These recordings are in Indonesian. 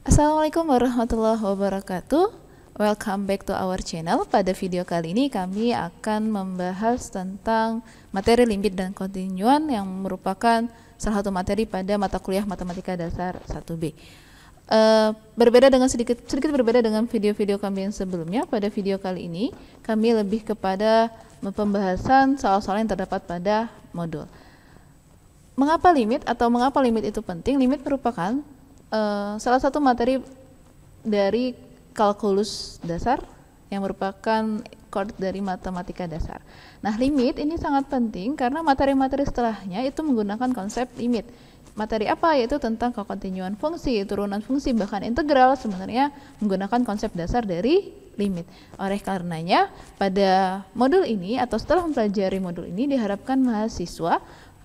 Assalamualaikum warahmatullahi wabarakatuh. Welcome back to our channel. Pada video kali ini kami akan membahas tentang materi limit dan kontinuan yang merupakan salah satu materi pada mata kuliah Matematika Dasar 1B. Sedikit berbeda dengan video-video kami yang sebelumnya. Pada video kali ini kami lebih kepada pembahasan soal-soal yang terdapat pada modul. Mengapa limit itu penting? Limit merupakan salah satu materi dari kalkulus dasar yang merupakan core dari matematika dasar. Nah, limit ini sangat penting karena materi-materi setelahnya itu menggunakan konsep limit. Materi apa? Yaitu tentang kekontinuan fungsi, turunan fungsi, bahkan integral sebenarnya menggunakan konsep dasar dari limit. Oleh karenanya, pada modul ini atau setelah mempelajari modul ini diharapkan mahasiswa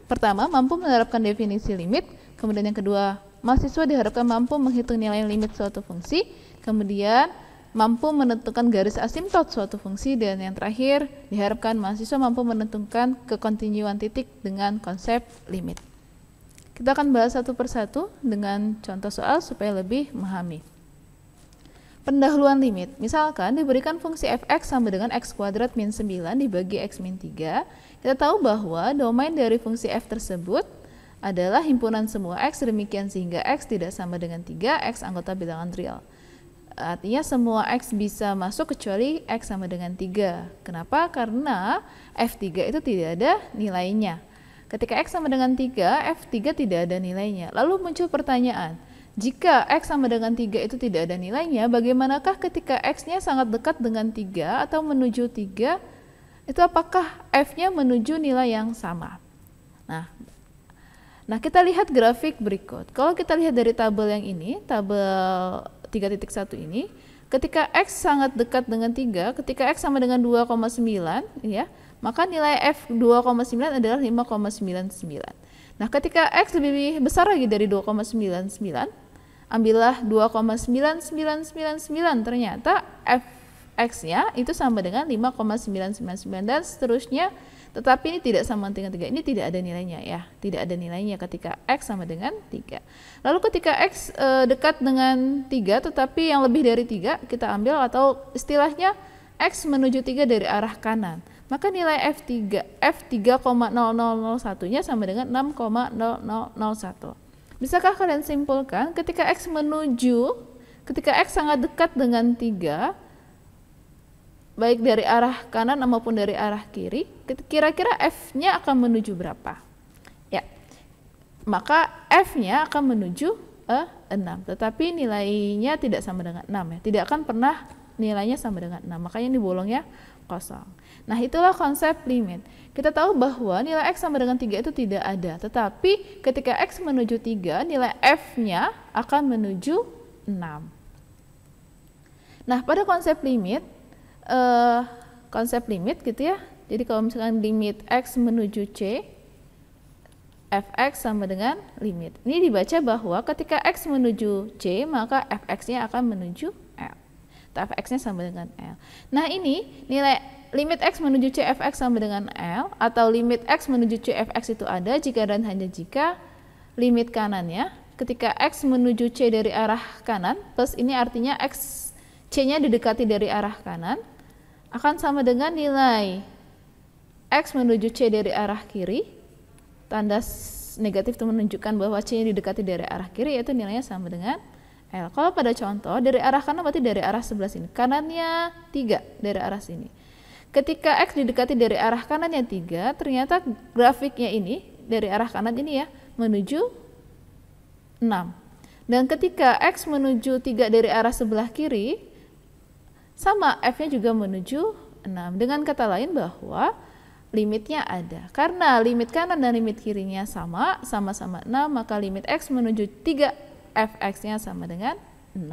pertama mampu menerapkan definisi limit, kemudian yang kedua mahasiswa diharapkan mampu menghitung nilai limit suatu fungsi, kemudian mampu menentukan garis asimtot suatu fungsi, dan yang terakhir diharapkan mahasiswa mampu menentukan kekontinuan titik dengan konsep limit. Kita akan bahas satu persatu dengan contoh soal supaya lebih memahami. Pendahuluan limit, misalkan diberikan fungsi fx sama dengan x kuadrat min 9 dibagi x min 3, kita tahu bahwa domain dari fungsi f tersebut adalah himpunan semua x, demikian sehingga x tidak sama dengan 3, x anggota bilangan real. Artinya semua x bisa masuk kecuali x sama dengan 3. Kenapa? Karena f3 itu tidak ada nilainya. Ketika x sama dengan 3, f3 tidak ada nilainya. Lalu muncul pertanyaan, jika x sama dengan 3 itu tidak ada nilainya, bagaimanakah ketika x-nya sangat dekat dengan 3 atau menuju 3, itu apakah f-nya menuju nilai yang sama? Nah, kita lihat grafik berikut. Kalau kita lihat dari tabel yang ini, tabel 3.1 ini, ketika x sangat dekat dengan 3, ketika x sama dengan 2,9, ya, maka nilai f 2,9 adalah 5,99. Nah, ketika x lebih besar lagi dari 2,99, ambillah 2,9999, ternyata fx-nya itu sama dengan 5,999 dan seterusnya. Tetapi ini tidak sama dengan 3, ini tidak ada nilainya ya, tidak ada nilainya ketika x sama dengan 3. Lalu ketika x dekat dengan 3 tetapi yang lebih dari 3 kita ambil, atau istilahnya x menuju 3 dari arah kanan, maka nilai f3,0001 nya sama dengan 6,0001. Bisakah kalian simpulkan ketika x sangat dekat dengan 3, baik dari arah kanan maupun dari arah kiri, kira-kira f-nya akan menuju berapa? Ya, maka f-nya akan menuju 6, tetapi nilainya tidak sama dengan 6 ya, tidak akan pernah nilainya sama dengan 6, makanya ini bolongnya kosong. Nah, itulah konsep limit. Kita tahu bahwa nilai x sama dengan 3 itu tidak ada, tetapi ketika x menuju 3, nilai f-nya akan menuju 6. Nah, pada konsep limit gitu ya. Jadi kalau misalkan limit x menuju c, fx sama dengan limit. Ini dibaca bahwa ketika x menuju c, maka fx-nya akan menuju l. Fx-nya sama dengan l. Nah, ini nilai limit x menuju c fx sama dengan l, atau limit x menuju c fx itu ada jika dan hanya jika limit kanannya ketika x menuju c dari arah kanan, plus ini artinya x c-nya didekati dari arah kanan, akan sama dengan nilai x menuju c dari arah kiri. Tanda negatif itu menunjukkan bahwa c-nya didekati dari arah kiri, yaitu nilainya sama dengan l. Kalau pada contoh dari arah kanan berarti dari arah sebelah sini, kanannya 3 dari arah sini. Ketika x didekati dari arah kanannya 3, ternyata grafiknya ini dari arah kanan ini ya menuju 6. Dan ketika x menuju 3 dari arah sebelah kiri, sama, f-nya juga menuju 6. Dengan kata lain bahwa limitnya ada. Karena limit kanan dan limit kirinya sama-sama 6, maka limit x menuju 3, fx-nya sama dengan 6.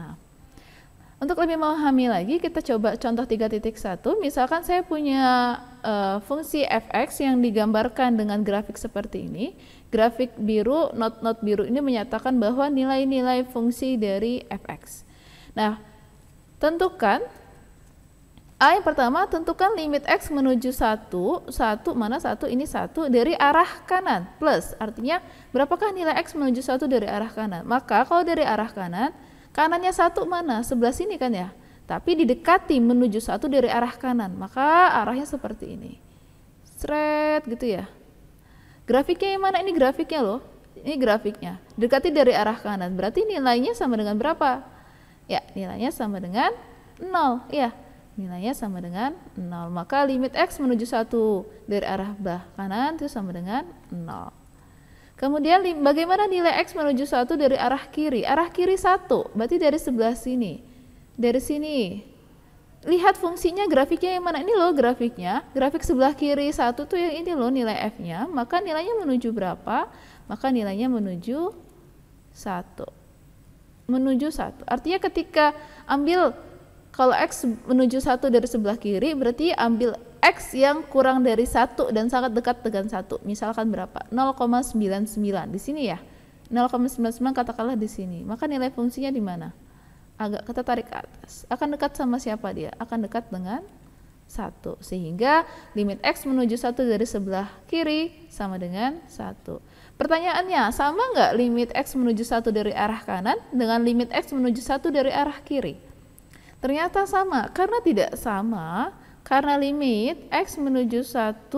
Untuk lebih memahami lagi, kita coba contoh 3.1. Misalkan saya punya fungsi fx yang digambarkan dengan grafik seperti ini. Grafik biru, not biru ini menyatakan bahwa nilai-nilai fungsi dari fx. Nah, tentukan yang pertama, tentukan limit x menuju 1, mana 1, ini 1 dari arah kanan, plus, artinya berapakah nilai x menuju 1 dari arah kanan? Maka kalau dari arah kanan, Kanannya 1 mana? Sebelah sini kan ya. Tapi didekati menuju 1 dari arah kanan, maka arahnya seperti ini. Sret gitu ya. Grafiknya yang mana? Ini grafiknya loh. Ini grafiknya. Dekati dari arah kanan. Berarti nilainya sama dengan berapa? Ya, nilainya sama dengan 0. Ya, nilainya sama dengan 0. Maka limit X menuju 1 dari arah belah kanan itu sama dengan 0. Kemudian bagaimana nilai X menuju 1 dari arah kiri? Arah kiri 1, berarti dari sebelah sini. Dari sini. Lihat fungsinya, grafiknya yang mana? Ini loh grafiknya. Grafik sebelah kiri 1 tuh yang ini loh nilai F-nya. Maka nilainya menuju berapa? Maka nilainya menuju 1. Menuju 1. Artinya ketika ambil, kalau X menuju 1 dari sebelah kiri, berarti ambil X yang kurang dari 1 dan sangat dekat dengan 1. Misalkan berapa? 0,99 di sini ya. 0,99 katakanlah di sini. Maka nilai fungsinya di mana? Agak kita tarik ke atas. Akan dekat sama siapa dia? Akan dekat dengan 1. Sehingga limit X menuju 1 dari sebelah kiri sama dengan 1. Pertanyaannya, sama nggak limit X menuju 1 dari arah kanan dengan limit X menuju 1 dari arah kiri? Ternyata sama. Karena tidak sama, karena limit X menuju 1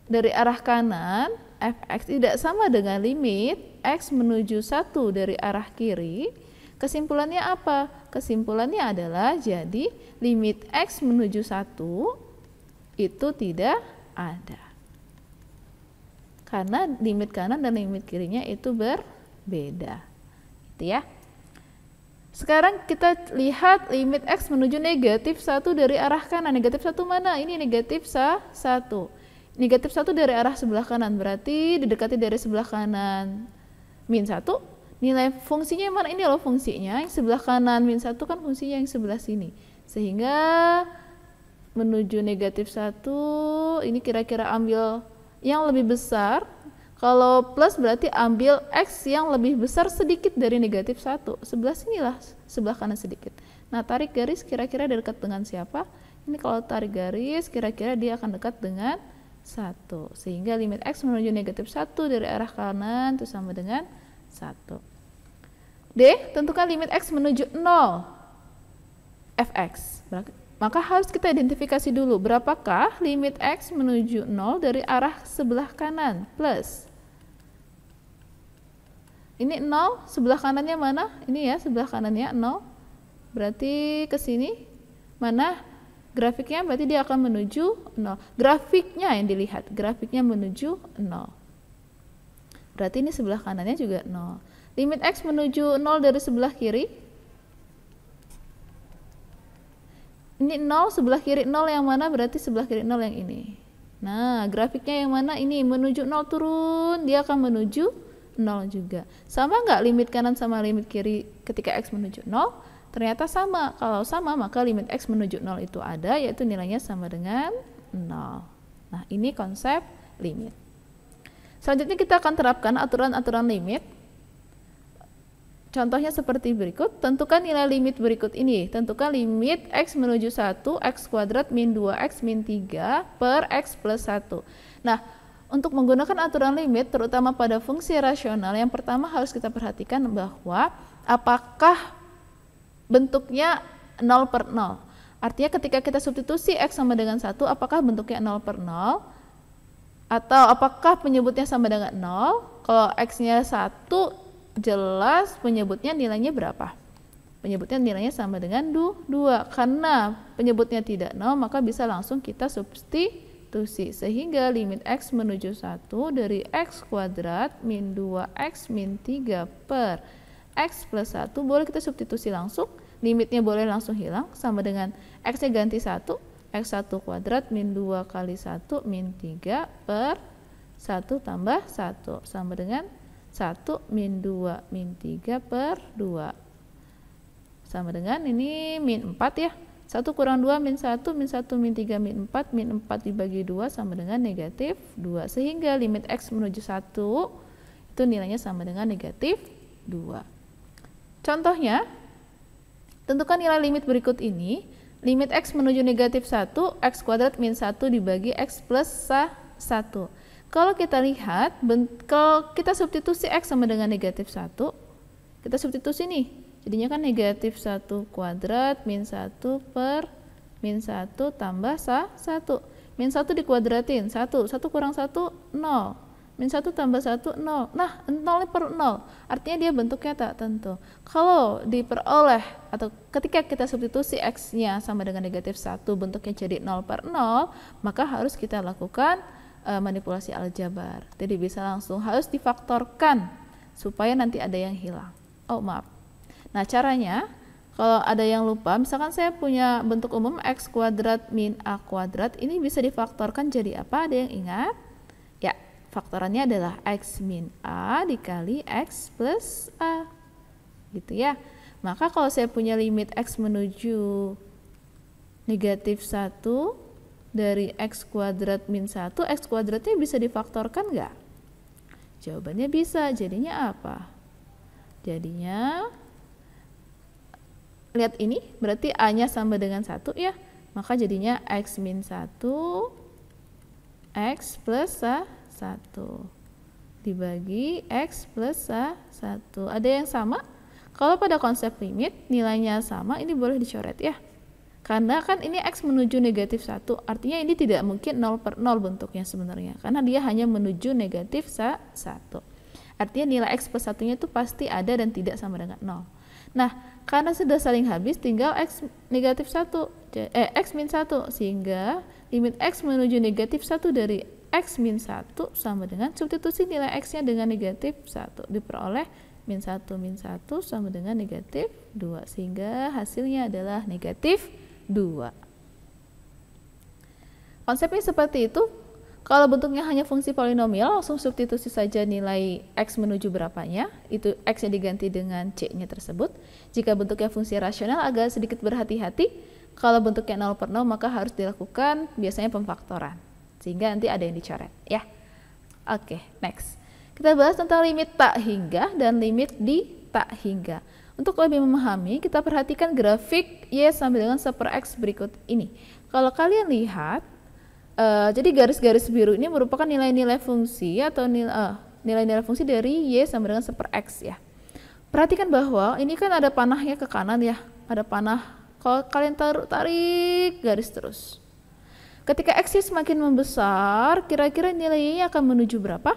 dari arah kanan, Fx tidak sama dengan limit X menuju 1 dari arah kiri. Kesimpulannya apa? Kesimpulannya adalah jadi limit X menuju 1 itu tidak ada. Karena limit kanan dan limit kirinya itu berbeda. Gitu ya. Sekarang kita lihat limit X menuju negatif 1 dari arah kanan. Negatif 1 mana? Ini negatif 1. Negatif 1 dari arah sebelah kanan, berarti didekati dari sebelah kanan. Min 1. Nilai fungsinya yang mana? Ini loh fungsinya, yang sebelah kanan min 1 kan fungsinya yang sebelah sini. Sehingga menuju negatif 1, ini kira-kira ambil yang lebih besar. Kalau plus berarti ambil X yang lebih besar sedikit dari negatif 1. Sebelah sinilah, sebelah kanan sedikit. Nah, tarik garis kira-kira dekat dengan siapa? Ini kalau tarik garis kira-kira dia akan dekat dengan 1. Sehingga limit X menuju negatif 1 dari arah kanan itu sama dengan 1. D. Tentukan limit X menuju 0 Fx. Maka harus kita identifikasi dulu berapakah limit X menuju 0 dari arah sebelah kanan plus. Ini 0, sebelah kanannya mana? Ini ya, sebelah kanannya 0. Berarti ke sini mana? Grafiknya berarti dia akan menuju 0. Grafiknya yang dilihat, grafiknya menuju 0. Berarti ini sebelah kanannya juga 0. Limit X menuju 0 dari sebelah kiri. Ini 0, sebelah kiri 0 yang mana? Berarti sebelah kiri 0 yang ini. Nah, grafiknya yang mana? Ini menuju 0 turun, dia akan menuju 0 juga. Sama nggak limit kanan sama limit kiri ketika X menuju 0? Ternyata sama. Kalau sama, maka limit X menuju 0 itu ada, yaitu nilainya sama dengan 0. Nah, ini konsep limit. Selanjutnya kita akan terapkan aturan-aturan limit. Contohnya seperti berikut. Tentukan nilai limit berikut ini. Tentukan limit X menuju 1, X kuadrat min 2X min 3 per X plus 1. Nah, untuk menggunakan aturan limit, terutama pada fungsi rasional, yang pertama harus kita perhatikan bahwa apakah bentuknya 0 per 0. Artinya ketika kita substitusi X sama dengan 1, apakah bentuknya 0 per 0? Atau apakah penyebutnya sama dengan 0? Kalau X-nya 1, jelas penyebutnya nilainya berapa? Penyebutnya nilainya sama dengan 2. Karena penyebutnya tidak 0, maka bisa langsung kita substitusi. Sehingga limit X menuju 1 dari X kuadrat min 2X min 3 per X plus 1, boleh kita substitusi langsung. Limitnya boleh langsung hilang, sama dengan X-nya ganti 1. X1 kuadrat min 2 kali 1 min 3 per 1 tambah 1 sama dengan 1 min 2 min 3 per 2 sama dengan ini min 4 ya. 1 kurang 2 min 1 min 1 min 3 min 4 min 4 dibagi 2 sama dengan negatif 2. Sehingga limit X menuju 1 itu nilainya sama dengan negatif 2. Contohnya, tentukan nilai limit berikut ini. Limit X menuju negatif 1, X kuadrat min 1 dibagi X plus 1. Kalau kita lihat, kalau kita substitusi X sama dengan negatif 1, kita substitusi nih. Jadinya kan negatif 1 kuadrat min 1 per min 1 tambah 1. Min 1 dikuadratin, 1 kurang 1, 0. Min 1 tambah 1, 0. Nah, 0 per 0, artinya dia bentuknya tak tentu. Kalau diperoleh atau ketika kita substitusi X-nya sama dengan negatif 1, bentuknya jadi 0 per 0, maka harus kita lakukan manipulasi aljabar. Jadi bisa langsung harus difaktorkan supaya nanti ada yang hilang. Oh, maaf. Nah, caranya kalau ada yang lupa, misalkan saya punya bentuk umum X kuadrat min A kuadrat, ini bisa difaktorkan jadi apa? Ada yang ingat? Ya, faktorannya adalah X min A dikali X plus A. Gitu ya. Maka kalau saya punya limit X menuju negatif 1 dari X kuadrat min 1, X kuadratnya bisa difaktorkan nggak? Jawabannya bisa. Jadinya apa? Jadinya lihat ini, berarti A-nya sama dengan 1 ya. Maka jadinya X min 1 X plus 1 dibagi X plus 1. Ada yang sama? Kalau pada konsep limit nilainya sama, ini boleh dicoret ya. Karena kan ini X menuju negatif 1, artinya ini tidak mungkin 0 per 0 bentuknya sebenarnya. Karena dia hanya menuju negatif 1. Artinya nilai X plus 1-nya itu pasti ada dan tidak sama dengan 0. Nah, karena sudah saling habis, tinggal X negatif 1, X min 1, sehingga limit X menuju negatif 1 dari X min 1 sama dengan substitusi nilai X-nya dengan negatif 1, diperoleh min 1 sama dengan negatif 2, sehingga hasilnya adalah negatif 2. Konsepnya seperti itu. Kalau bentuknya hanya fungsi polinomial, langsung substitusi saja nilai X menuju berapanya, itu X-nya diganti dengan C-nya tersebut. Jika bentuknya fungsi rasional, agak sedikit berhati-hati. Kalau bentuknya 0 per 0, maka harus dilakukan biasanya pemfaktoran, sehingga nanti ada yang dicoret ya. Oke, next. Kita bahas tentang limit tak hingga dan limit di tak hingga. Untuk lebih memahami, kita perhatikan grafik Y sampai dengan 1 per X berikut ini. Kalau kalian lihat, jadi garis-garis biru ini merupakan nilai-nilai fungsi atau nilai-nilai fungsi dari Y sama dengan 1 per X ya. Perhatikan bahwa ini kan ada panahnya ke kanan ya. Ada panah, kalau kalian tarik garis terus. Ketika X semakin membesar, kira-kira nilai Y-nya akan menuju berapa?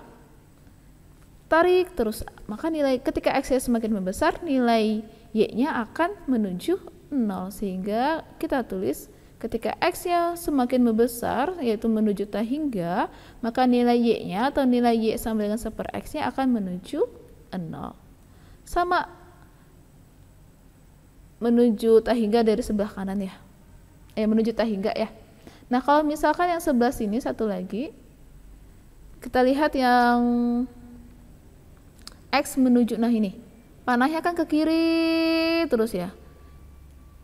Tarik terus. Maka ketika X semakin membesar, nilai Y-nya akan menuju 0. Sehingga kita tulis ketika X-nya semakin membesar, yaitu menuju tak hingga, maka nilai Y-nya atau nilai Y sama dengan 1 per X-nya akan menuju 0. Sama menuju tak hingga dari sebelah kanan ya. Menuju tak hingga ya. Nah, kalau misalkan yang sebelah sini satu lagi, kita lihat yang X menuju, nah ini, panahnya kan ke kiri terus ya.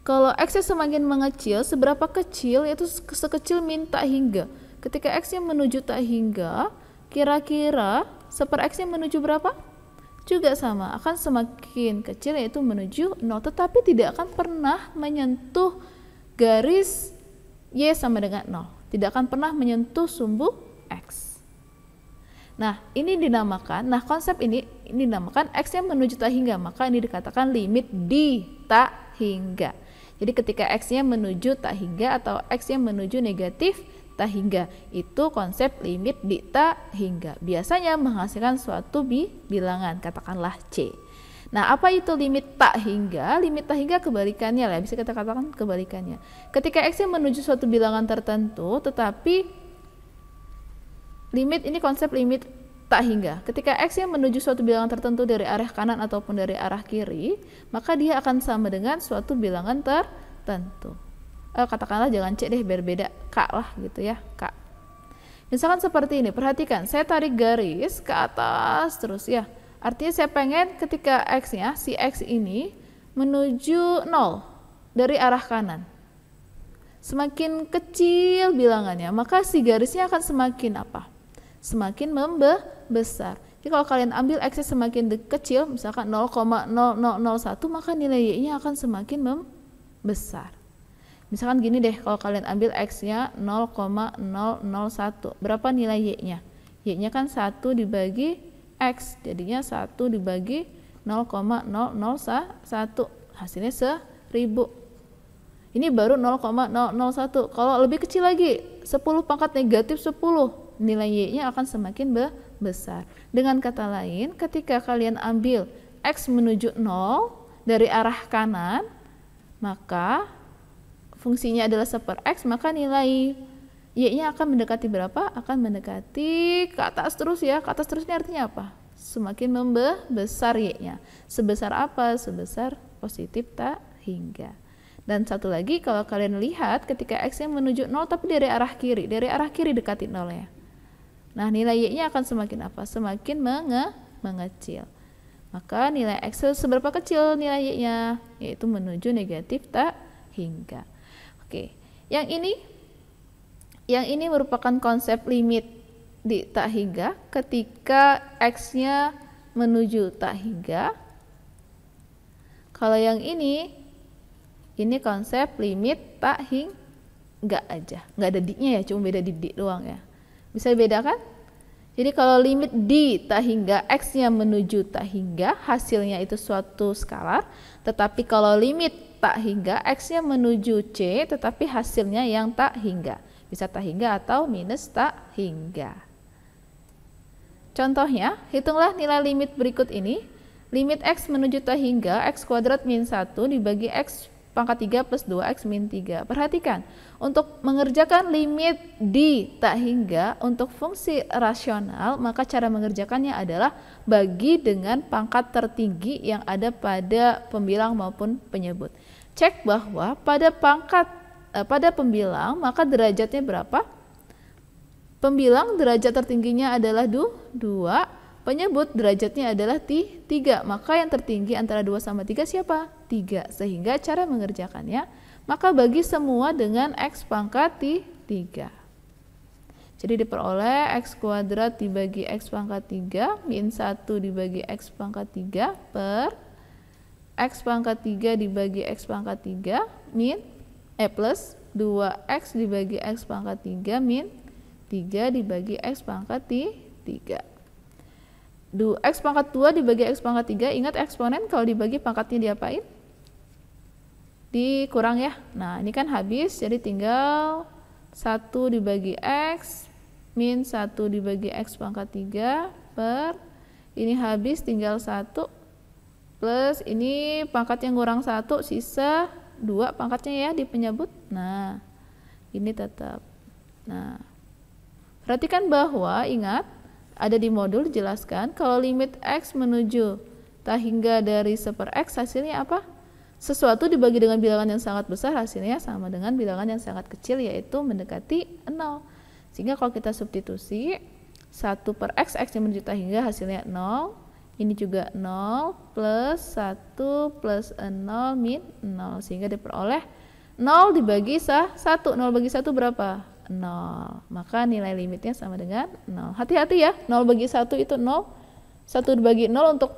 Kalau X-nya semakin mengecil, seberapa kecil, yaitu sekecil min tak hingga. Ketika X-nya menuju tak hingga, kira-kira 1 per X-nya menuju berapa? Juga sama, akan semakin kecil, yaitu menuju 0. Tetapi tidak akan pernah menyentuh garis Y sama dengan 0. Tidak akan pernah menyentuh sumbu X. Nah, ini dinamakan, konsep ini dinamakan X-nya menuju tak hingga, maka ini dikatakan limit di tak hingga. Jadi ketika X-nya menuju tak hingga atau X-nya menuju negatif tak hingga, itu konsep limit di tak hingga. Biasanya menghasilkan suatu bilangan, katakanlah C. Nah, apa itu limit tak hingga? Limit tak hingga kebalikannya lah, bisa kita katakan kebalikannya. Ketika X-nya menuju suatu bilangan tertentu, tetapi limit ini konsep limit tak hingga. Ketika X-nya menuju suatu bilangan tertentu dari arah kanan ataupun dari arah kiri, maka dia akan sama dengan suatu bilangan tertentu. Katakanlah jangan C deh, biar beda, K lah gitu ya, K. Misalkan seperti ini, perhatikan, saya tarik garis ke atas terus ya. Artinya saya pengen ketika X-nya, si X ini menuju 0 dari arah kanan. Semakin kecil bilangannya, maka si garisnya akan semakin apa? Semakin membesar. Jadi kalau kalian ambil X-nya semakin kecil, misalkan 0,0001, maka nilai Y-nya akan semakin membesar. Misalkan gini deh, kalau kalian ambil X-nya 0,001, berapa nilai Y-nya? Y-nya kan 1 dibagi X, jadinya 1 dibagi 0,001, hasilnya 1000. Ini baru 0,001. Kalau lebih kecil lagi, 10 pangkat negatif 10, nilai Y-nya akan semakin besar. Dengan kata lain, ketika kalian ambil X menuju 0 dari arah kanan, maka fungsinya adalah 1/X, maka nilai Y-nya akan mendekati berapa? Akan mendekati ke atas terus ya. Ke atas terus ini artinya apa? Semakin membesar Y-nya. Sebesar apa? Sebesar positif tak hingga. Dan satu lagi, kalau kalian lihat ketika X-nya menuju 0 tapi dari arah kiri dekati 0 ya. Nah, nilai Y-nya akan semakin apa? Semakin mengecil. Maka nilai X seberapa kecil nilai Y-nya? Yaitu menuju negatif tak hingga. Oke, yang ini merupakan konsep limit di tak hingga ketika X-nya menuju tak hingga. Kalau yang ini konsep limit tak hingga aja, nggak ada di-nya ya, cuma beda di doang ya. Bisa dibedakan? Jadi kalau limit di tak hingga X-nya menuju tak hingga, hasilnya itu suatu skalar. Tetapi kalau limit tak hingga X-nya menuju C, tetapi hasilnya yang tak hingga. Bisa tak hingga atau minus tak hingga. Contohnya, hitunglah nilai limit berikut ini. Limit X menuju tak hingga, X kuadrat min 1 dibagi X pangkat 3 plus 2X min 3. Perhatikan, untuk mengerjakan limit di tak hingga untuk fungsi rasional, maka cara mengerjakannya adalah bagi dengan pangkat tertinggi yang ada pada pembilang maupun penyebut. Cek bahwa pada pembilang, maka derajatnya berapa? Pembilang derajat tertingginya adalah 2, penyebut derajatnya adalah 3, maka yang tertinggi antara 2 sama 3 siapa? 3. Sehingga cara mengerjakannya, maka bagi semua dengan X pangkat 3. Jadi diperoleh X kuadrat dibagi X pangkat 3 min 1 dibagi X pangkat 3 per X pangkat 3 dibagi X pangkat 3 plus 2X dibagi X pangkat 3 min 3 dibagi X pangkat 3. X pangkat 2 dibagi X pangkat 3, ingat eksponen kalau dibagi pangkatnya diapain? Dikurang ya. Nah, ini kan habis, jadi tinggal 1 dibagi X min 1 dibagi X pangkat 3 per, ini habis tinggal 1 plus ini pangkat yang kurang 1, sisa 2 pangkatnya ya di penyebut. Nah, ini tetap. Nah, perhatikan bahwa, ingat, ada di modul dijelaskan kalau limit X menuju tak hingga dari 1/X hasilnya apa? Sesuatu dibagi dengan bilangan yang sangat besar hasilnya sama dengan bilangan yang sangat kecil, yaitu mendekati 0. Sehingga kalau kita substitusi 1/X, X yang menuju tak hingga hasilnya 0, ini juga 0 plus 1 plus 0 min 0, sehingga diperoleh 0 dibagi 1. 0 bagi 1 berapa? 0. Maka nilai limitnya sama dengan 0. Hati-hati ya, 0 bagi 1 itu 0. 1 dibagi 0 untuk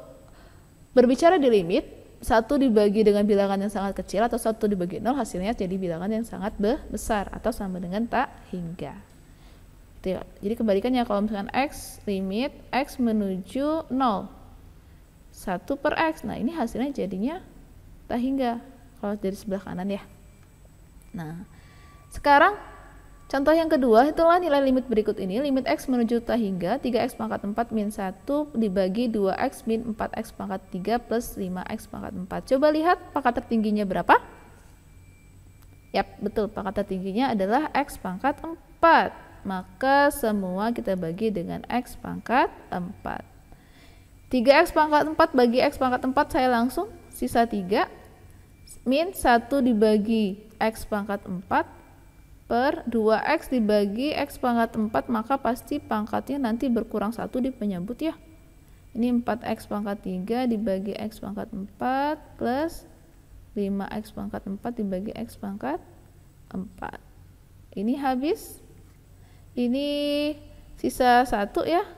berbicara di limit, 1 dibagi dengan bilangan yang sangat kecil atau 1 dibagi 0 hasilnya jadi bilangan yang sangat besar atau sama dengan tak hingga. Jadi kebalikannya, kalau misalkan X, limit X menuju 0, 1/X. Nah, ini hasilnya jadinya tak hingga kalau dari sebelah kanan ya. Nah, sekarang contoh yang kedua, hitunglah nilai limit berikut ini. Limit X menuju tak hingga 3X pangkat 4 min 1 dibagi 2X min 4X pangkat 3 plus 5X pangkat 4. Coba lihat pangkat tertingginya berapa? Yap, betul, pangkat tertingginya adalah X pangkat 4. Maka semua kita bagi dengan X pangkat 4. 3X pangkat 4 bagi X pangkat 4 saya langsung, sisa 3 min 1 dibagi X pangkat 4 per 2X dibagi X pangkat 4, maka pasti pangkatnya nanti berkurang 1 di penyebut ya. Ini 4X pangkat 3 dibagi X pangkat 4 plus 5X pangkat 4 dibagi X pangkat 4. Ini habis. Ini sisa 1 ya.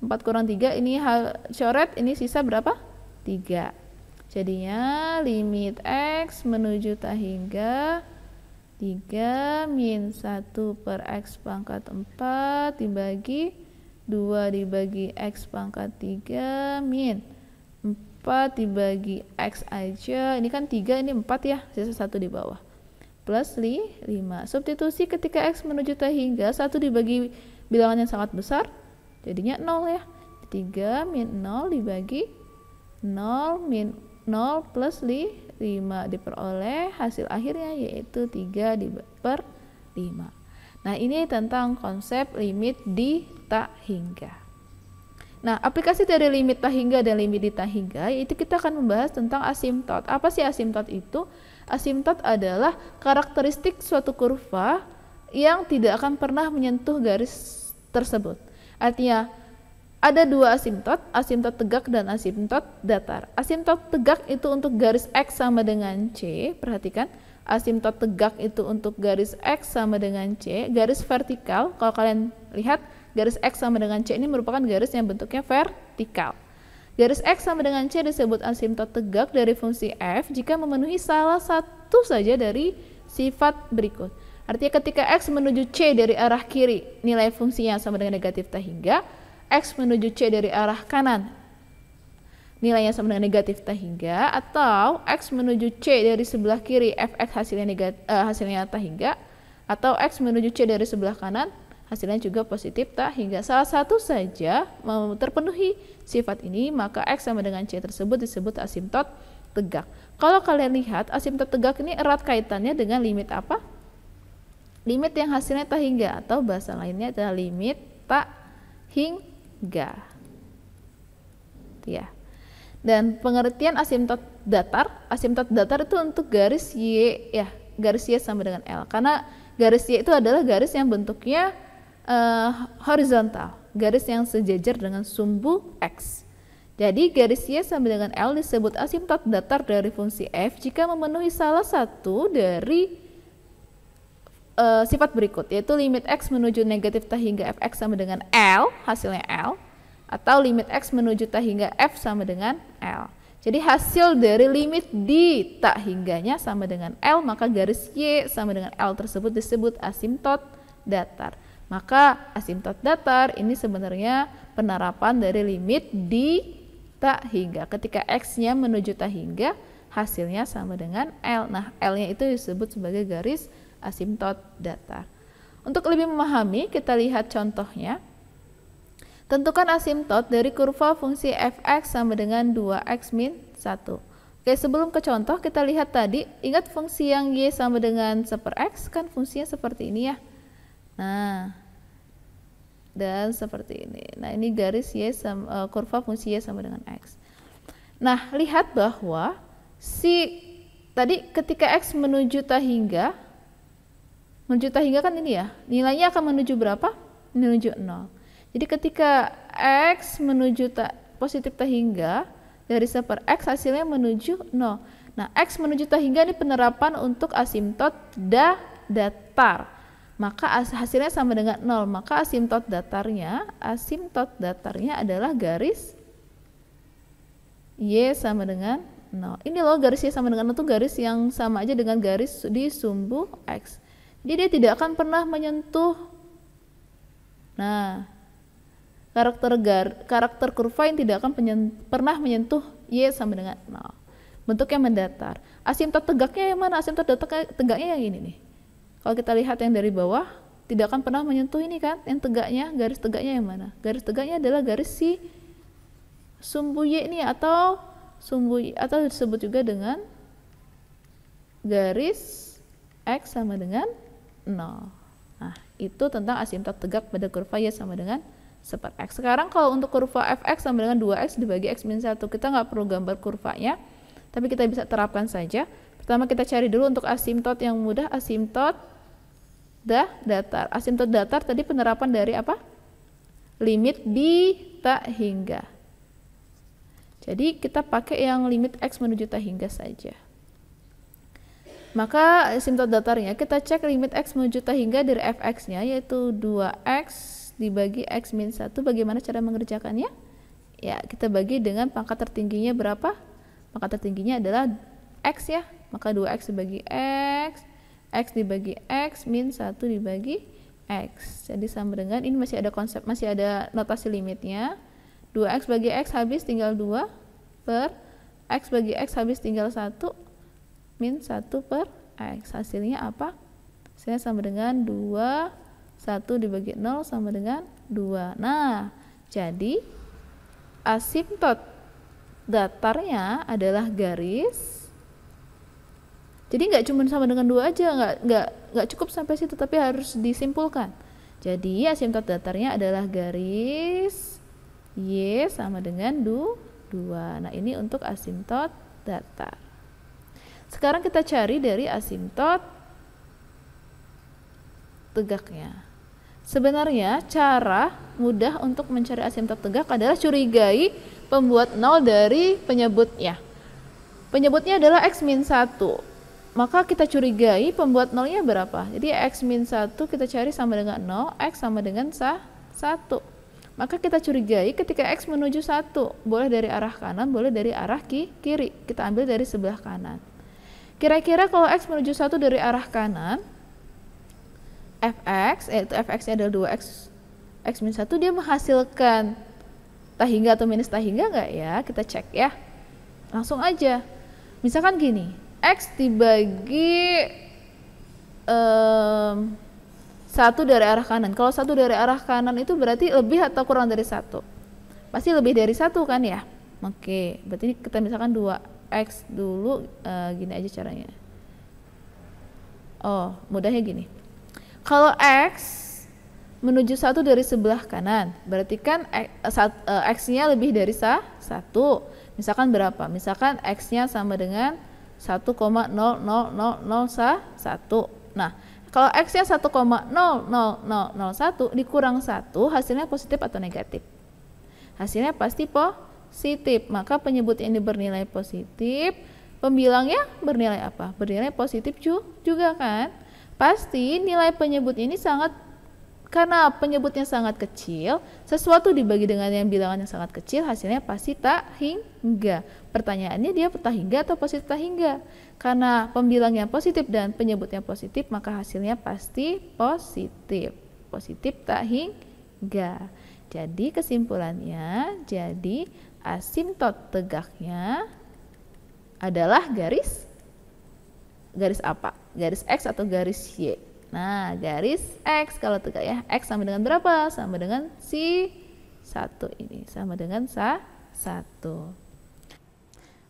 4 kurang 3, ini coret, ini sisa berapa? 3. Jadinya limit X menuju tak hingga 3 min 1 per X pangkat 4 dibagi 2 dibagi X pangkat 3 min 4 dibagi X aja, ini kan 3, ini 4 ya, sisa 1 di bawah, plus 5. Substitusi ketika X menuju T hingga 1 dibagi bilangan yang sangat besar, jadinya 0 ya. 3 min 0 dibagi 0 min 0 plus 5 diperoleh hasil akhirnya yaitu 3 per 5. Nah, ini tentang konsep limit di tak hingga. Nah, aplikasi dari limit tak hingga dan limit di tak hingga yaitu kita akan membahas tentang asimtot. Apa sih asimtot itu? Asimtot adalah karakteristik suatu kurva yang tidak akan pernah menyentuh garis tersebut. Artinya ada dua asimtot, asimtot tegak dan asimtot datar. Asimtot tegak itu untuk garis X sama dengan C, perhatikan. Asimtot tegak itu untuk garis X sama dengan C, garis vertikal. Kalau kalian lihat, garis X sama dengan C ini merupakan garis yang bentuknya vertikal. Garis X sama dengan C disebut asimtot tegak dari fungsi f jika memenuhi salah satu saja dari sifat berikut. Artinya ketika X menuju C dari arah kiri, nilai fungsinya sama dengan negatif tak hingga. X menuju C dari arah kanan, nilainya sama dengan negatif tak hingga. Atau X menuju C dari sebelah kiri, fx hasilnya tak hingga. Atau X menuju C dari sebelah kanan, hasilnya juga positif tak hingga. Salah satu saja terpenuhi sifat ini, maka X sama dengan C tersebut disebut asimtot tegak. Kalau kalian lihat, asimtot tegak ini erat kaitannya dengan limit apa? Limit yang hasilnya tak hingga, atau bahasa lainnya adalah limit tak hingga. Ya. Dan pengertian asimtot datar itu untuk garis Y ya, garis Y sama dengan L. Karena garis Y itu adalah garis yang bentuknya horizontal, garis yang sejajar dengan sumbu X. Jadi garis Y sama dengan L disebut asimtot datar dari fungsi f jika memenuhi salah satu dari sifat berikut, yaitu limit X menuju negatif tak hingga fx sama dengan L, hasilnya L, atau limit X menuju tak hingga f sama dengan L. Jadi hasil dari limit di tak hingganya sama dengan L, maka garis Y sama dengan L tersebut disebut asimtot datar. Maka asimtot datar ini sebenarnya penerapan dari limit di tak hingga. Ketika X-nya menuju tak hingga, hasilnya sama dengan L. Nah, L-nya itu disebut sebagai garis asimtot datar. Untuk lebih memahami, kita lihat contohnya. Tentukan asimtot dari kurva fungsi fx sama dengan 2x min 1. Oke, sebelum ke contoh, kita lihat tadi, ingat fungsi yang y sama dengan 1/x, kan fungsinya seperti ini ya. Nah, dan seperti ini. Nah, ini garis y sama, kurva fungsi y sama dengan x. Nah, lihat bahwa tadi ketika x menuju tak hingga kan ini ya, nilainya akan menuju berapa? Menuju 0. Jadi ketika X menuju positif tak hingga, dari 1/x hasilnya menuju 0. Nah, X menuju tak hingga ini penerapan untuk asimtot datar. Maka hasilnya sama dengan 0. Maka asimtot datarnya adalah garis Y sama dengan 0. Ini loh garis Y sama dengan 0 itu garis yang sama aja dengan garis di sumbu X. Jadi dia tidak akan pernah menyentuh. Nah, karakter kurva yang tidak akan pernah menyentuh Y sama dengan 0. Bentuknya mendatar. Asimtot tegaknya yang mana? Asimtot tegaknya yang ini nih. Kalau kita lihat yang dari bawah, tidak akan pernah menyentuh ini kan? Yang tegaknya, garis tegaknya yang mana? Garis tegaknya adalah garis si sumbu Y ini, atau disebut juga dengan garis X sama dengan 0. Nah, itu tentang asimtot tegak pada kurva Y sama dengan 1/x. Sekarang kalau untuk kurva fx sama dengan 2x dibagi x min 1, kita nggak perlu gambar kurvanya, tapi kita bisa terapkan saja. Pertama kita cari dulu untuk asimtot yang mudah, asimtot datar. Asimtot datar tadi penerapan dari apa? Limit di tak hingga. Jadi kita pakai yang limit x menuju tak hingga saja. Maka asimtot datarnya kita cek limit x menuju tak hingga dari fx-nya, yaitu 2x dibagi x min 1. Bagaimana cara mengerjakannya? Ya, kita bagi dengan pangkat tertingginya berapa? Pangkat tertingginya adalah x ya. Maka 2x dibagi x dibagi x min 1 dibagi x. Jadi sama dengan, ini masih ada notasi limitnya. 2x bagi x habis tinggal 2 per X bagi X habis tinggal 1, min 1 per X. Hasilnya apa? Hasilnya sama dengan 2, 1 dibagi 0 sama dengan 2. Nah, jadi asimtot datarnya adalah garis. Jadi nggak cuma sama dengan 2 aja, nggak cukup sampai situ, tapi harus disimpulkan. Jadi asimtot datarnya adalah garis Y sama dengan 2. Nah, ini untuk asimtot datar. Sekarang kita cari dari asimtot tegaknya. Sebenarnya cara mudah untuk mencari asimtot tegak adalah curigai pembuat 0 dari penyebutnya. Penyebutnya adalah X min 1. Maka kita curigai pembuat 0-nya berapa. Jadi X min 1 kita cari sama dengan 0, X sama dengan 1. Maka kita curigai ketika X menuju 1, boleh dari arah kanan, boleh dari arah kiri. Kita ambil dari sebelah kanan. Kira-kira kalau X menuju 1 dari arah kanan, Fx, yaitu Fx-nya adalah 2X, X min 1, dia menghasilkan tahingga atau minus tahingga nggak ya? Kita cek ya. Langsung aja. Misalkan gini, X dibagi 1 dari arah kanan. Kalau 1 dari arah kanan itu berarti lebih atau kurang dari 1? Pasti lebih dari 1 kan ya? Oke, berarti kita misalkan 2X dulu, gini aja caranya. Oh, mudahnya gini. Kalau X menuju 1 dari sebelah kanan, berarti kan X-nya lebih dari 1. Misalkan berapa? Misalkan X-nya sama dengan 1,00001. Nah, kalau X-nya 1,00001 dikurang 1, hasilnya positif atau negatif? Hasilnya pasti positif. Maka penyebut ini bernilai positif. Pembilangnya bernilai apa? Bernilai positif juga kan? Pasti nilai penyebut ini karena penyebutnya sangat kecil, sesuatu dibagi dengan yang bilangannya sangat kecil, hasilnya pasti tak hingga. Pertanyaannya dia tak hingga atau positif tak hingga? Karena pembilangnya positif dan penyebutnya positif, maka hasilnya pasti positif. Positif tak hingga. Jadi kesimpulannya, jadi asimtot tegaknya adalah garis apa? Garis X atau garis Y? Nah, garis X kalau tegak ya. X sama dengan berapa? Sama dengan si 1 ini. Sama dengan 1.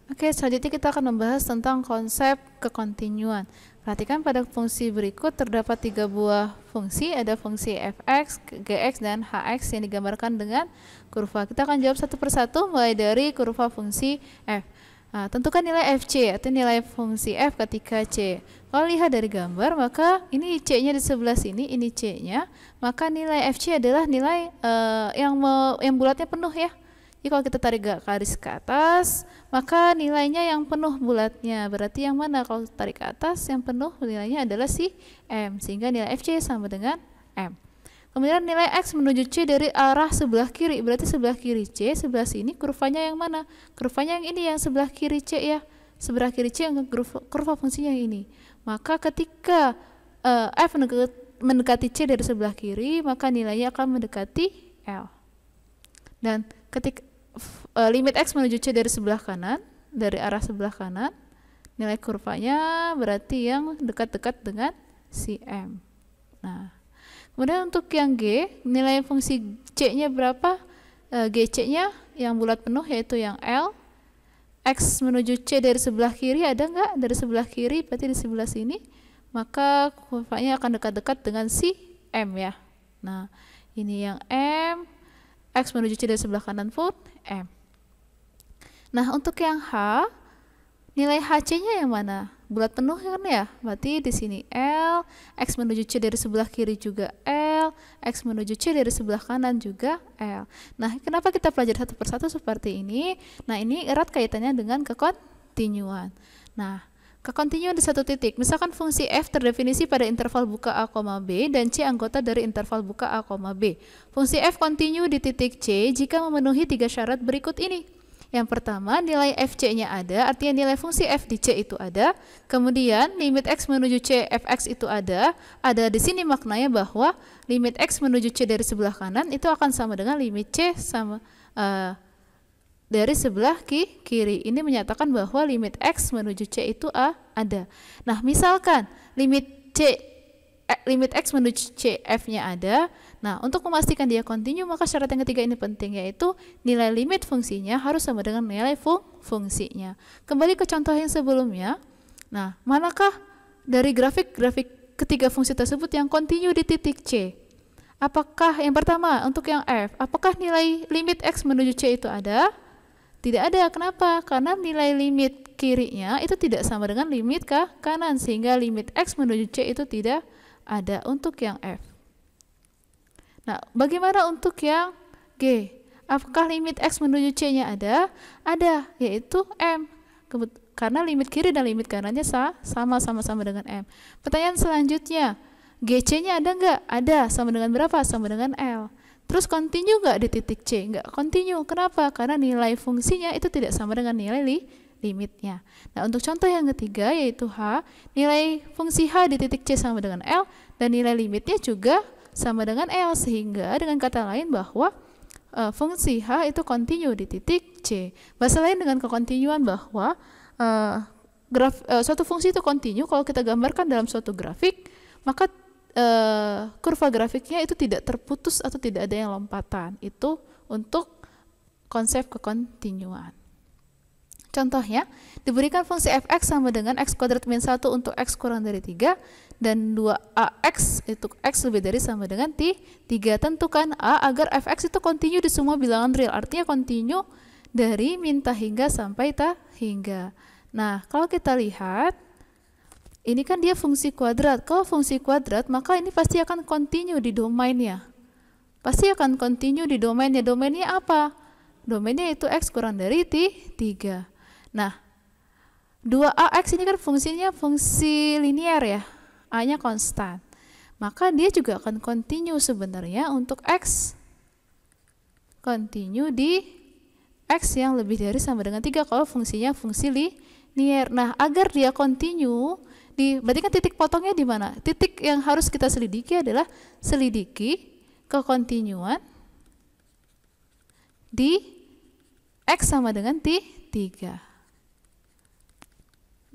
Oke, selanjutnya kita akan membahas tentang konsep kekontinuan. Perhatikan pada fungsi berikut terdapat 3 buah fungsi. Ada fungsi fx, gx, dan hx yang digambarkan dengan kurva. Kita akan jawab satu persatu mulai dari kurva fungsi f. Nah, tentukan nilai fc atau nilai fungsi f ketika c. Kalau lihat dari gambar, maka ini c-nya di sebelah sini, ini c-nya. Maka nilai fc adalah nilai yang bulatnya penuh ya. Jadi kalau kita tarik garis ke atas, maka nilainya yang penuh bulatnya. Berarti yang mana? Kalau tarik ke atas, yang penuh nilainya adalah si m. Sehingga nilai fc sama dengan m. Kemudian nilai X menuju C dari arah sebelah kiri, berarti sebelah kiri C, sebelah sini kurvanya yang mana? Kurvanya yang ini, yang sebelah kiri C ya. Sebelah kiri C yang kurva fungsinya yang ini. Maka ketika F mendekati C dari sebelah kiri, maka nilainya akan mendekati L. Dan ketika limit X menuju C dari sebelah kanan, dari arah sebelah kanan, nilai kurvanya berarti yang dekat-dekat dengan si M. Nah, kemudian untuk yang G, nilai fungsi C-nya berapa? GC-nya yang bulat penuh yaitu yang L. X menuju C dari sebelah kiri ada nggak? Dari sebelah kiri berarti di sebelah sini. Maka kurvanya akan dekat-dekat dengan si M ya. Nah, ini yang M. X menuju C dari sebelah kanan pun M. Nah, untuk yang H, nilai HC-nya yang mana? Bulat penuh kan ya? Berarti di sini L, X menuju C dari sebelah kiri juga L, X menuju C dari sebelah kanan juga L. Nah, kenapa kita pelajari satu persatu seperti ini? Nah, ini erat kaitannya dengan kekontinuan. Nah, kekontinuan di satu titik. Misalkan fungsi f terdefinisi pada interval buka A, B dan C anggota dari interval buka A, B. Fungsi f kontinu di titik C jika memenuhi 3 syarat berikut ini. Yang pertama, nilai fc-nya ada, artinya nilai fungsi f di C itu ada. Kemudian limit x menuju C fx itu ada. Ada di sini maknanya bahwa limit x menuju C dari sebelah kanan itu akan sama dengan limit C sama dari sebelah kiri. Ini menyatakan bahwa limit X menuju C itu ada. Nah, misalkan limit X menuju C F-nya ada. Nah, untuk memastikan dia kontinu, maka syarat yang ketiga ini penting, yaitu nilai limit fungsinya harus sama dengan nilai fungsinya. Kembali ke contoh yang sebelumnya. Nah, manakah dari grafik ketiga fungsi tersebut yang kontinu di titik C? Apakah yang pertama untuk yang F, apakah nilai limit X menuju C itu ada? Tidak ada. Kenapa? Karena nilai limit kirinya itu tidak sama dengan limit ke kanan, sehingga limit X menuju C itu tidak ada untuk yang F. Nah, bagaimana untuk yang G? Apakah limit X menuju C-nya ada? Ada, yaitu M. Karena limit kiri dan limit kanannya sama-sama dengan M. Pertanyaan selanjutnya, GC-nya ada nggak? Ada. Sama dengan berapa? Sama dengan L. Terus kontinu nggak di titik C? Nggak kontinu. Kenapa? Karena nilai fungsinya itu tidak sama dengan nilai limitnya. Nah, untuk contoh yang ketiga yaitu H, nilai fungsi H di titik C sama dengan L, dan nilai limitnya juga sama dengan L, sehingga dengan kata lain bahwa fungsi H itu kontinu di titik C. Bahasa lain dengan kekontinuan bahwa suatu fungsi itu kontinu kalau kita gambarkan dalam suatu grafik, maka kurva grafiknya itu tidak terputus atau tidak ada yang lompatan. Itu untuk konsep kekontinuan. Contohnya, diberikan fungsi fx sama dengan x kuadrat min 1 untuk x kurang dari 3, dan 2ax itu x lebih dari sama dengan 3. Tentukan a agar fx itu kontinu di semua bilangan real, artinya kontinu dari min ta hingga sampai ta hingga. Nah, kalau kita lihat, ini kan dia fungsi kuadrat. Kalau fungsi kuadrat, maka ini pasti akan kontinu di domainnya. Pasti akan kontinu di domainnya. Domainnya apa? Domainnya itu x kurang dari 3. Nah, 2ax ini kan fungsinya fungsi linear ya, a-nya konstan. Maka dia juga akan kontinu sebenarnya untuk x kontinu di x yang lebih dari sama dengan 3 kalau fungsinya fungsi linear. Nah, agar dia kontinu, berarti kan titik potongnya di mana? Titik yang harus kita selidiki adalah selidiki kekontinuan di x sama dengan 3.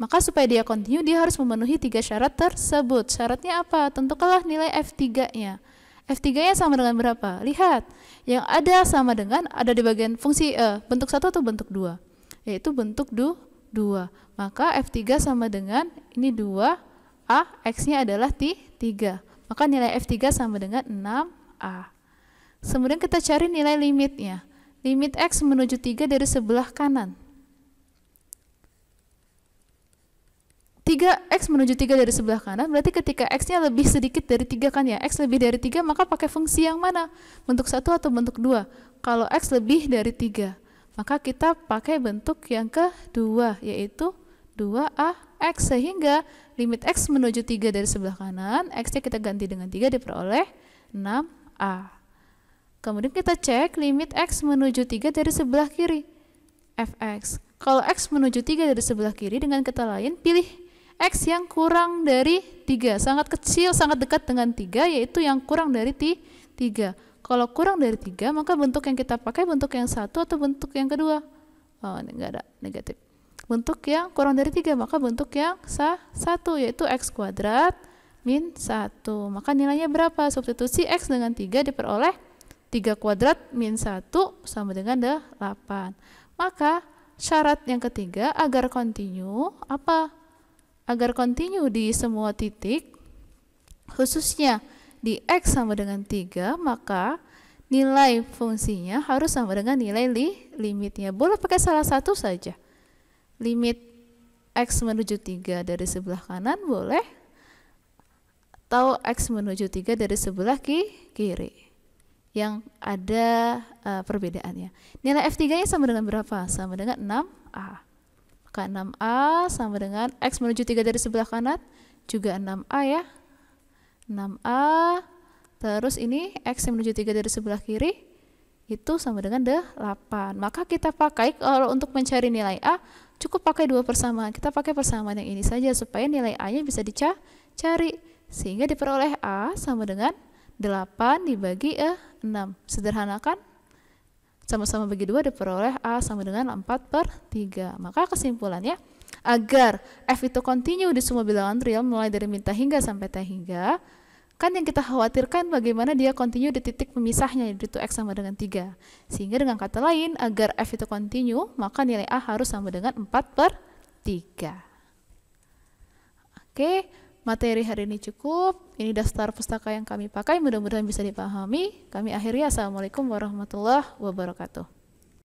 Maka supaya dia kontinu, dia harus memenuhi 3 syarat tersebut. Syaratnya apa? Tentukanlah nilai F3-nya. F3-nya sama dengan berapa? Lihat, yang ada sama dengan, ada di bagian fungsi bentuk 1 atau bentuk 2? Yaitu bentuk 2. Maka F3 sama dengan, ini 2A, X-nya adalah 3. Maka nilai F3 sama dengan 6A. Kemudian kita cari nilai limitnya. Limit X menuju 3 dari sebelah kanan. 3x menuju 3 dari sebelah kanan, berarti ketika x-nya lebih sedikit dari 3 kan ya, x lebih dari 3, maka pakai fungsi yang mana? Bentuk 1 atau bentuk 2? Kalau x lebih dari 3, maka kita pakai bentuk yang kedua, yaitu 2ax, sehingga limit x menuju 3 dari sebelah kanan, x-nya kita ganti dengan 3 diperoleh 6a. Kemudian kita cek limit x menuju 3 dari sebelah kiri, fx. Kalau x menuju 3 dari sebelah kiri, dengan kata lain, pilih x yang kurang dari 3, sangat kecil, sangat dekat dengan 3, yaitu yang kurang dari 3. Kalau kurang dari 3, maka bentuk yang kita pakai bentuk yang 1 atau bentuk yang kedua? Oh, ini enggak ada, negatif. Bentuk yang kurang dari 3, maka bentuk yang 1, yaitu x kuadrat min 1. Maka nilainya berapa? Substitusi x dengan 3 diperoleh 3 kuadrat min 1 sama dengan 8. Maka syarat yang ketiga agar kontinu apa? Agar kontinu di semua titik, khususnya di x sama dengan 3, maka nilai fungsinya harus sama dengan nilai limitnya. Boleh pakai salah satu saja. Limit x menuju 3 dari sebelah kanan boleh, atau x menuju 3 dari sebelah kiri. Yang ada perbedaannya. Nilai F3-nya sama dengan berapa? Sama dengan 6a. Maka 6a sama dengan x menuju 3 dari sebelah kanan juga 6a ya. 6a, terus ini x menuju 3 dari sebelah kiri itu sama dengan 8. Maka kita pakai, kalau untuk mencari nilai a, cukup pakai 2 persamaan. Kita pakai persamaan yang ini saja supaya nilai a-nya bisa dicari. Sehingga diperoleh a sama dengan 8 dibagi 6. Sederhanakan. sama-sama bagi 2 diperoleh A sama dengan 4/3. Maka kesimpulannya, agar F itu continue di semua bilangan real mulai dari min T hingga sampai T hingga, kan yang kita khawatirkan bagaimana dia continue di titik pemisahnya, yaitu X sama dengan 3. Sehingga dengan kata lain, agar F itu continue, maka nilai A harus sama dengan 4/3. Oke, materi hari ini cukup. Ini daftar pustaka yang kami pakai, mudah-mudahan bisa dipahami. Kami akhiri, assalamualaikum warahmatullahi wabarakatuh.